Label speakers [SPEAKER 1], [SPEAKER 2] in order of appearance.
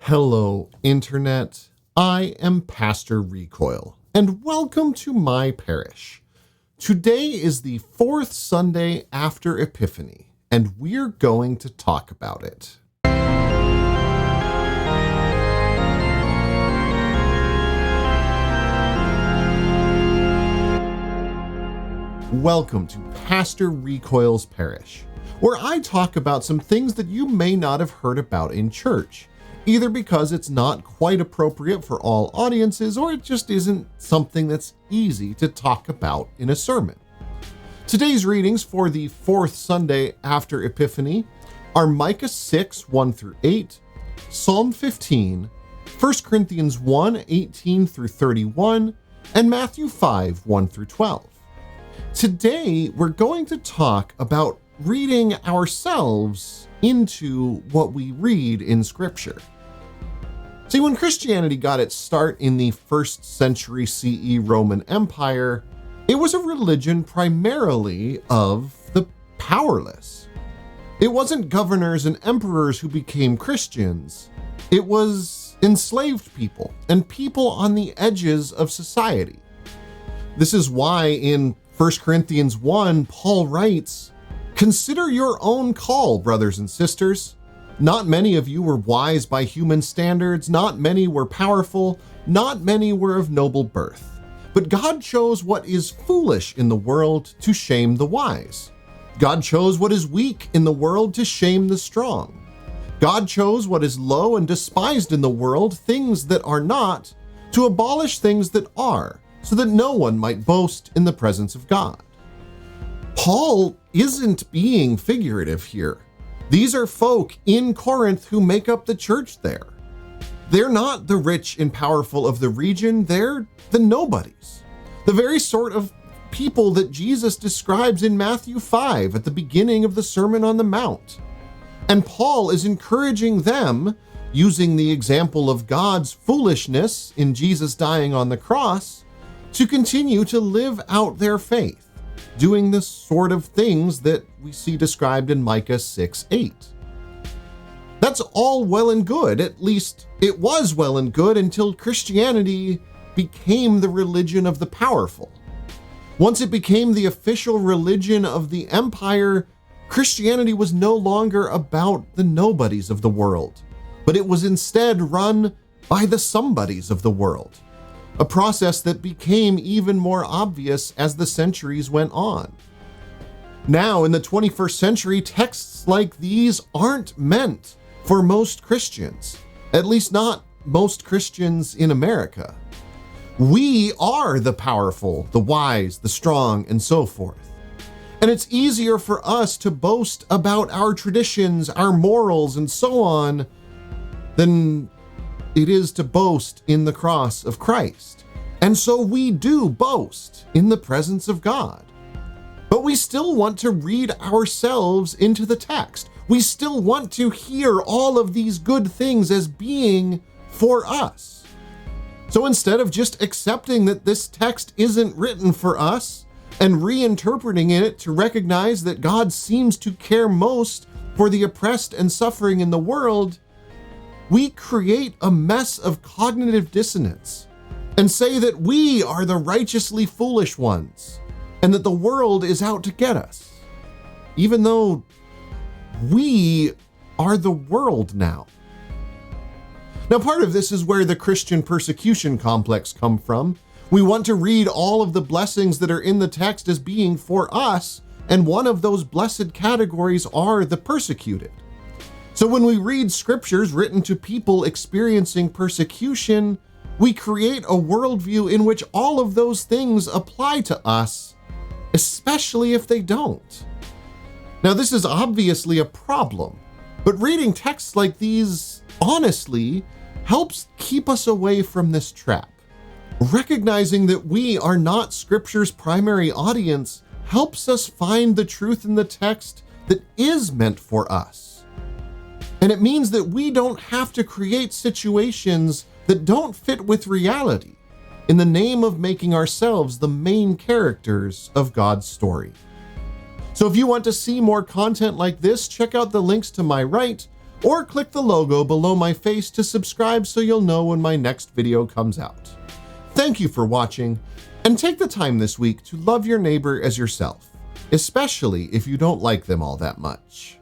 [SPEAKER 1] Hello, Internet. I am Pastor Recoil, and welcome to my parish. Today is the fourth Sunday after Epiphany, and we're going to talk about it. Welcome to Pastor Recoil's Parish, where I talk about some things that you may not have heard about in church, either because it's not quite appropriate for all audiences or it just isn't something that's easy to talk about in a sermon. Today's readings for the fourth Sunday after Epiphany are Micah 6, 1 through 8, Psalm 15, 1 Corinthians 1, 18 through 31, and Matthew 5, 1 through 12. Today, we're going to talk about reading ourselves into what we read in Scripture. See, when Christianity got its start in the 1st century CE Roman Empire, it was a religion primarily of the powerless. It wasn't governors and emperors who became Christians. It was enslaved people and people on the edges of society. This is why in 1 Corinthians 1, Paul writes, "Consider your own call, brothers and sisters. Not many of you were wise by human standards, not many were powerful, not many were of noble birth. But God chose what is foolish in the world to shame the wise. God chose what is weak in the world to shame the strong. God chose what is low and despised in the world, things that are not, to abolish things that are, so that no one might boast in the presence of God." Paul isn't being figurative here. These are folk in Corinth who make up the church there. They're not the rich and powerful of the region, they're the nobodies. The very sort of people that Jesus describes in Matthew 5 at the beginning of the Sermon on the Mount. And Paul is encouraging them, using the example of God's foolishness in Jesus dying on the cross, to continue to live out their faith, doing the sort of things that we see described in Micah 6:8. That's all well and good, at least it was well and good until Christianity became the religion of the powerful. Once it became the official religion of the empire, Christianity was no longer about the nobodies of the world, but it was instead run by the somebodies of the world. A process that became even more obvious as the centuries went on. Now, in the 21st century, texts like these aren't meant for most Christians, at least not most Christians in America. We are the powerful, the wise, the strong, and so forth. And it's easier for us to boast about our traditions, our morals, and so on, than it is to boast in the cross of Christ. And so we do boast in the presence of God. But we still want to read ourselves into the text. We still want to hear all of these good things as being for us. So instead of just accepting that this text isn't written for us and reinterpreting it to recognize that God seems to care most for the oppressed and suffering in the world, we create a mess of cognitive dissonance and say that we are the righteously foolish ones and that the world is out to get us, even though we are the world now. Now, part of this is where the Christian persecution complex comes from. We want to read all of the blessings that are in the text as being for us, and one of those blessed categories are the persecuted. So when we read scriptures written to people experiencing persecution, we create a worldview in which all of those things apply to us, especially if they don't. Now, this is obviously a problem, but reading texts like these honestly helps keep us away from this trap. Recognizing that we are not Scripture's primary audience helps us find the truth in the text that is meant for us. And it means that we don't have to create situations that don't fit with reality in the name of making ourselves the main characters of God's story. So if you want to see more content like this, check out the links to my right, or click the logo below my face to subscribe so you'll know when my next video comes out. Thank you for watching, and take the time this week to love your neighbor as yourself, especially if you don't like them all that much.